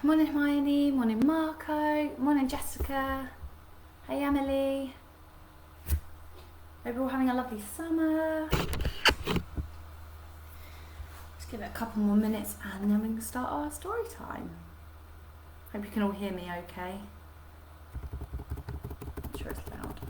Morning Hermione, morning Marco, morning Jessica. Hey Emily. Hope you're all having a lovely summer. Just give it a couple more minutes and then we can start our story time. Hope you can all hear me okay. I'm sure it's loud.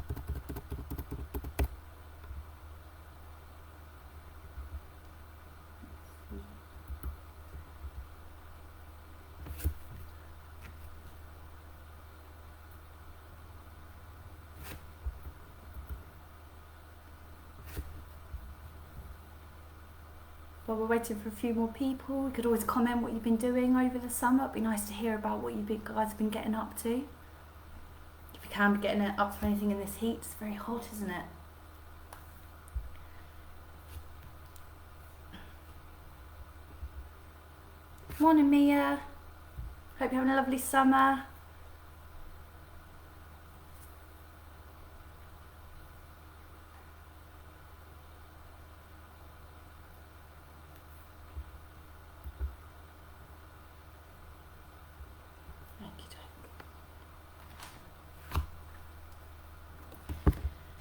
While we're waiting for a few more people, you could always comment what you've been doing over the summer. It'd be nice to hear about what you guys have been getting up to. If you can be getting up to anything in this heat, it's very hot, isn't it? Morning Mia. Hope you're having a lovely summer.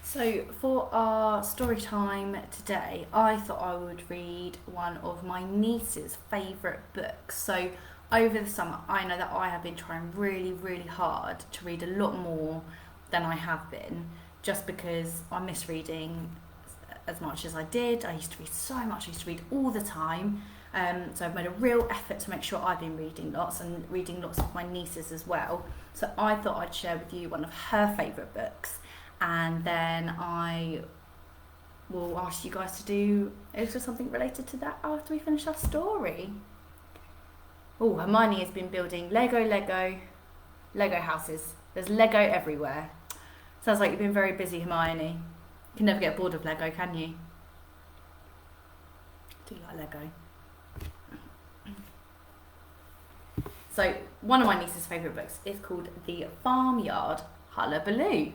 So for our story time today, I thought I would read one of my niece's favourite books. So over the summer, I know that I have been trying really hard to read a lot more than I have been, just because I miss reading as much as I did. I used to read so much, I used to read all the time. So I've made a real effort to make sure I've been reading lots and reading lots of my nieces as well. So I thought I'd share with you one of her favourite books. And then I will ask you guys to do something related to that after we finish our story. Oh, Hermione has been building Lego houses. There's Lego everywhere. Sounds like you've been very busy, Hermione. You can never get bored of Lego, can you? I do like Lego. So one of my niece's favourite books is called The Farmyard Hullabaloo.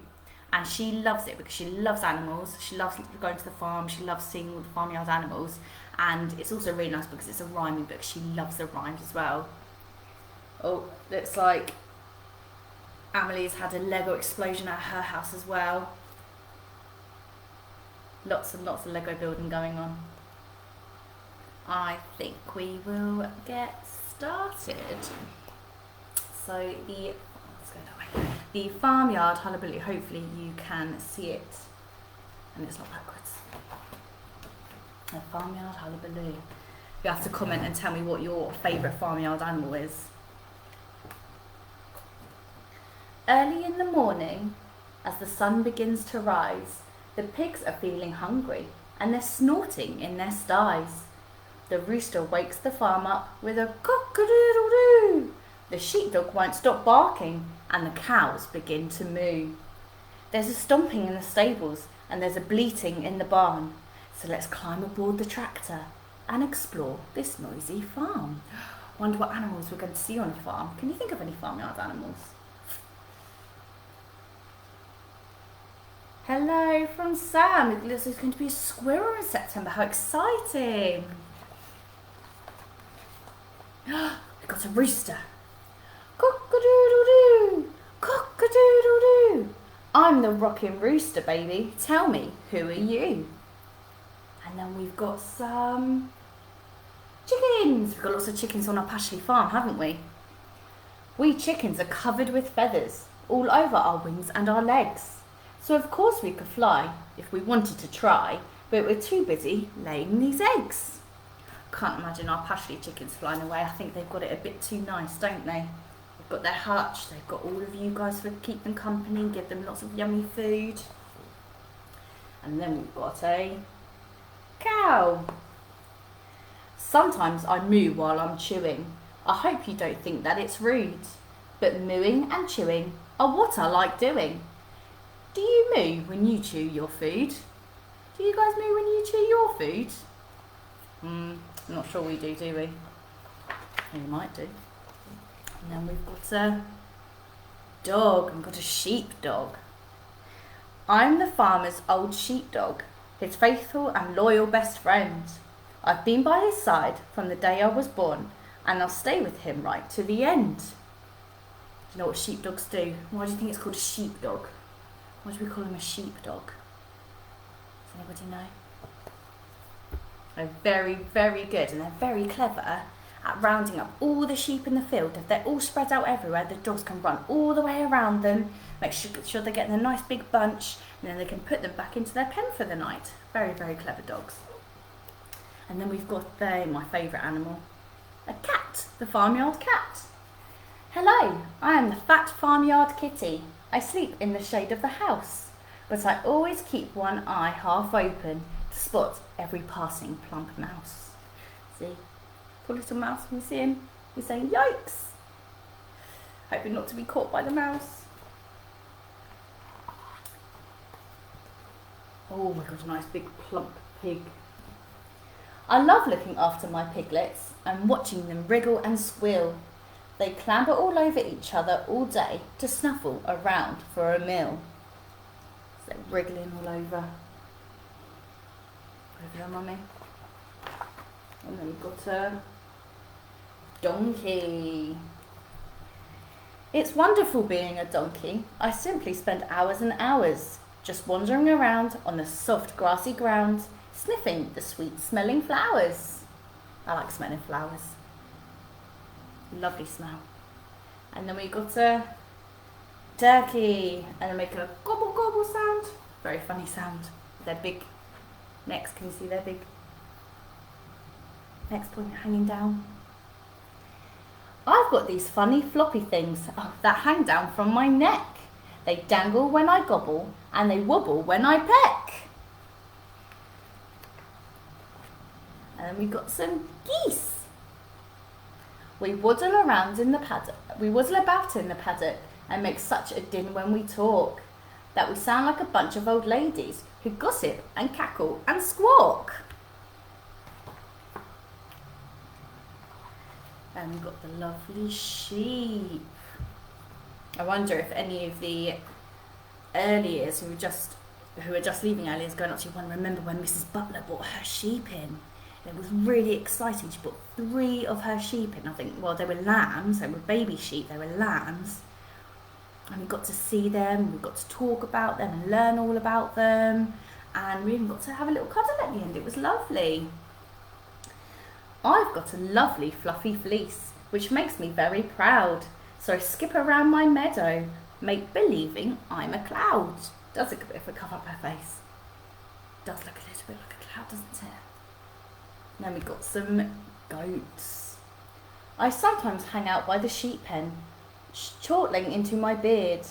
And she loves it because she loves animals. She loves going to the farm. She loves seeing all the farmyard animals. And it's also really nice because it's a rhyming book. She loves the rhymes as well. Oh, looks like Amelie's had a Lego explosion at her house as well. Lots and lots of Lego building going on. I think we will get started. So let's go that way. The Farmyard Hullabaloo, hopefully you can see it, and it's not backwards. The Farmyard Hullabaloo. You have to comment and tell me what your favourite farmyard animal is. Early in the morning, as the sun begins to rise, the pigs are feeling hungry and they're snorting in their sties. The rooster wakes the farm up with a cock-a-doodle-doo. The sheepdog won't stop barking and the cows begin to moo. There's a stomping in the stables and there's a bleating in the barn. So let's climb aboard the tractor and explore this noisy farm. Wonder what animals we're going to see on a farm. Can you think of any farmyard animals? Hello from Sam. It looks like there's going to be a squirrel in September. How exciting! We've got a rooster. Cock-a-doodle-doo, cock-a-doodle-doo. I'm the rockin' rooster, baby. Tell me, who are you? And then we've got some chickens. We've got lots of chickens on our Pashley farm, haven't we? We chickens are covered with feathers all over our wings and our legs. So of course we could fly if we wanted to try, but we're too busy laying these eggs. Can't imagine our Pashley chickens flying away. I think they've got it a bit too nice, don't they? They've got their hutch, they've got all of you guys to keep them company, give them lots of yummy food. And then we've got a cow. Sometimes I moo while I'm chewing. I hope you don't think that it's rude, but mooing and chewing are what I like doing. Do you moo when you chew your food? Do you guys moo when you chew your food? I'm not sure we do we? We might do. And then we've got a dog. We've got a sheepdog. I'm the farmer's old sheepdog, his faithful and loyal best friend. I've been by his side from the day I was born. and they'll stay with him right to the end. Do you know what sheepdogs do? Why do you think it's called a sheepdog? Why do we call him a sheepdog? Does anybody know? They're very, very good, and they're very clever at rounding up all the sheep in the field. If they're all spread out everywhere, the dogs can run all the way around them, make sure they get in a nice big bunch, and then they can put them back into their pen for the night. Very, very clever dogs. And then we've got my favourite animal, a cat, the farmyard cat. Hello, I am the fat farmyard kitty. I sleep in the shade of the house, but I always keep one eye half open to spot every passing plump mouse. See, poor little mouse, when we see him, we're saying yikes. Hoping not to be caught by the mouse. Oh my god, a nice big plump pig. I love looking after my piglets and watching them wriggle and squeal. They clamber all over each other all day to snuffle around for a meal. So they're wriggling all over. Over there, mummy. And then we've got a donkey. It's wonderful being a donkey. I simply spend hours and hours just wandering around on the soft grassy ground, sniffing the sweet smelling flowers. I like smelling flowers. Lovely smell. And then we got a turkey, and they make a gobble gobble sound. Very funny sound. Their big necks, can you see their big necks hanging down? I've got these funny floppy things that hang down from my neck. They dangle when I gobble, and they wobble when I peck. And then we've got some geese. We waddle around in the paddock. We waddle about in the paddock and make such a din when we talk that we sound like a bunch of old ladies who gossip and cackle and squawk. And we've got the lovely sheep. I wonder if any of the earliers who were just leaving earlier is going up to one. Remember when Mrs. Butler brought her sheep in? It was really exciting. She brought 3 of her sheep in. I think, well, they were lambs. They were baby sheep. They were lambs. And we got to see them. We got to talk about them and learn all about them. And we even got to have a little cuddle at the end. It was lovely. I've got a lovely fluffy fleece, which makes me very proud. So I skip around my meadow, make believing I'm a cloud. Does look a bit of a cover up her face. Does look a little bit like a cloud, doesn't it? And then we've got some goats. I sometimes hang out by the sheep pen, chortling into my beard.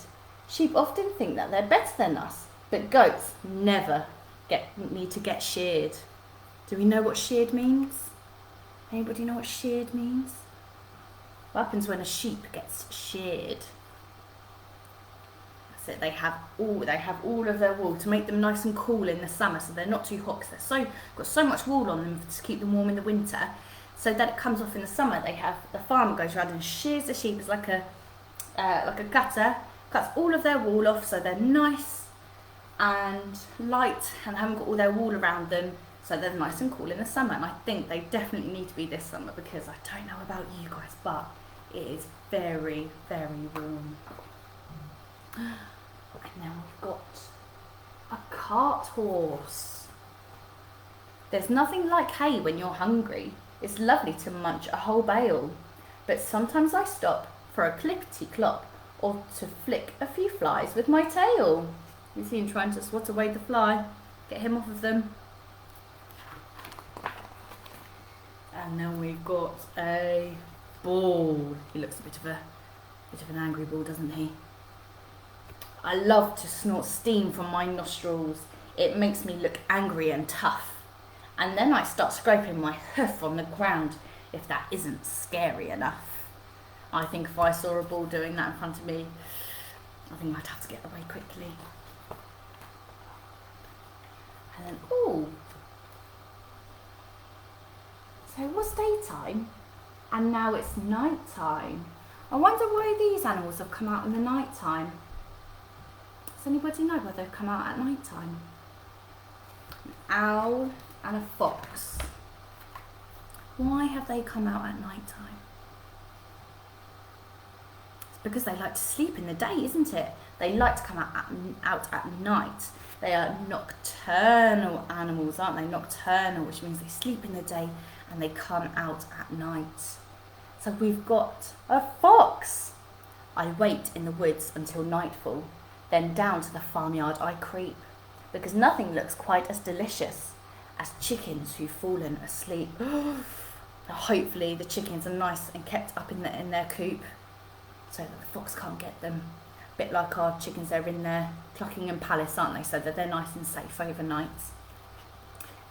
Sheep often think that they're better than us, but goats never need to get sheared. Do we know what sheared means? Anybody know what sheared means? What happens when a sheep gets sheared? That's it. They have all of their wool to make them nice and cool in the summer, so they're not too hot because they're got so much wool on them to keep them warm in the winter. So that it comes off in the summer. The farmer goes around and shears the sheep. It's like a cutter, cuts all of their wool off so they're nice and light and haven't got all their wool around them, so they're nice and cool in the summer. And I think they definitely need to be this summer, because I don't know about you guys, but it is very, very warm. And now we've got a cart horse. There's nothing like hay when you're hungry. It's lovely to munch a whole bale, but sometimes I stop for a clippity-clop or to flick a few flies with my tail. You see him trying to swat away the fly, get him off of them. And then we've got a bull. He looks a bit of an angry bull, doesn't he? I love to snort steam from my nostrils. It makes me look angry and tough. And then I start scraping my hoof on the ground, if that isn't scary enough. I think if I saw a bull doing that in front of me, I think I'd have to get away quickly. And then, ooh. So it was daytime, and now it's night time. I wonder why these animals have come out in the night time. Does anybody know why they've come out at night time? An owl and a fox. Why have they come out at night time? because they like to sleep in the day, isn't it? They like to come out at night. They are nocturnal animals, aren't they? Nocturnal, which means they sleep in the day and they come out at night. So we've got a fox. I wait in the woods until nightfall, then down to the farmyard I creep, because nothing looks quite as delicious as chickens who've fallen asleep. Hopefully the chickens are nice and kept up in their coop so that the fox can't get them. A bit like our chickens, they're in their Cluckingham Palace, aren't they? So that they're nice and safe overnight.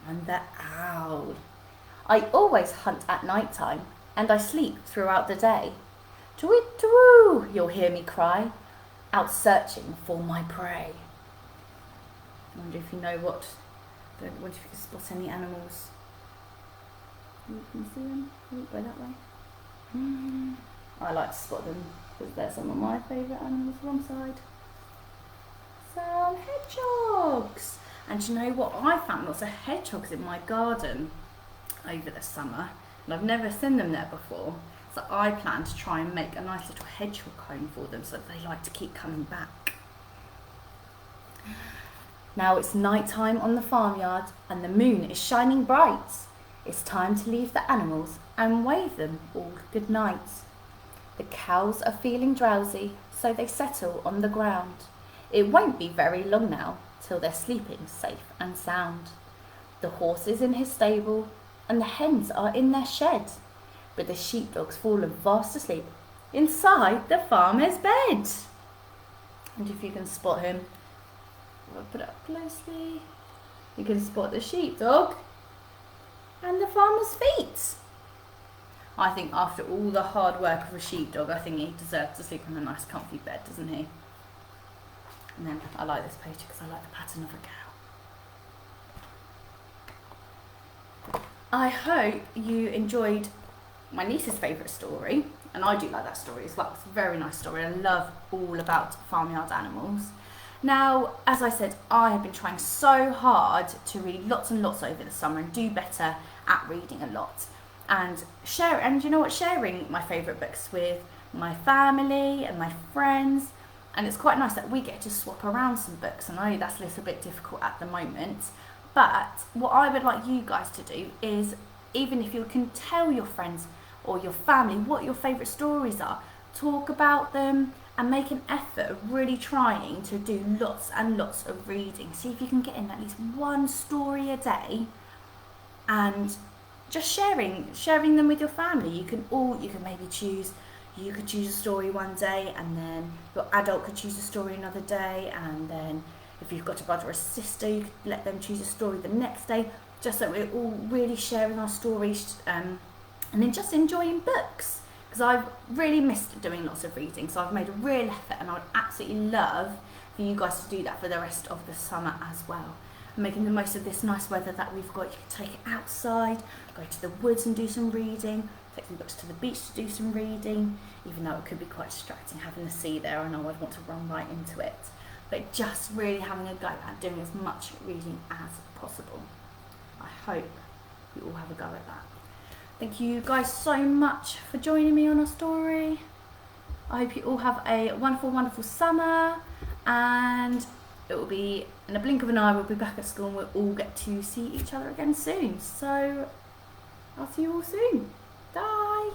And the owl. I always hunt at night time, and I sleep throughout the day. Tweet-woo, you'll hear me cry, out searching for my prey. I wonder if you know what, I wonder if you can spot any animals. You can see them, go that way. I like to spot them because they're some of my favourite animals. Wrong side. Some hedgehogs. And do you know what? I found lots of hedgehogs in my garden over the summer, and I've never seen them there before. So I plan to try and make a nice little hedgehog home for them so that they like to keep coming back. Now it's night time on the farmyard and the moon is shining bright. It's time to leave the animals and wave them all good night. The cows are feeling drowsy, so they settle on the ground. It won't be very long now till they're sleeping safe and sound. The horse is in his stable and the hens are in their shed, but the sheepdog's fallen fast asleep inside the farmer's bed. And if you can spot him, I'll put it up closely, you can spot the sheepdog and the farmer's feet. I think after all the hard work of a sheepdog, I think he deserves to sleep in a nice comfy bed, doesn't he? And then I like this picture because I like the pattern of a cow. I hope you enjoyed my niece's favourite story, and I do like that story as well. It's a very nice story. I love all about farmyard animals. Now, as I said, I have been trying so hard to read lots and lots over the summer and do better at reading a lot. And you know what, sharing my favourite books with my family and my friends. And it's quite nice that we get to swap around some books. I know that's a little bit difficult at the moment. But what I would like you guys to do is, even if you can tell your friends or your family what your favourite stories are, talk about them and make an effort of really trying to do lots and lots of reading. See if you can get in at least one story a day, and just sharing them with your family. You can maybe choose, you could choose a story one day, and then your adult could choose a story another day, and then if you've got a brother or a sister, you could let them choose a story the next day, just so we're all really sharing our stories, and then just enjoying books. Because I've really missed doing lots of reading, so I've made a real effort, and I would absolutely love for you guys to do that for the rest of the summer as well. And making the most of this nice weather that we've got. You can take it outside, go to the woods and do some reading, take some books to the beach to do some reading, even though it could be quite distracting having the sea there. I know I'd want to run right into it. But just really having a go at doing as much reading as possible. I hope you all have a go at that. Thank you guys so much for joining me on our story. I hope you all have a wonderful, wonderful summer, and it will be, in a blink of an eye, we'll be back at school and we'll all get to see each other again soon. So I'll see you all soon. Bye.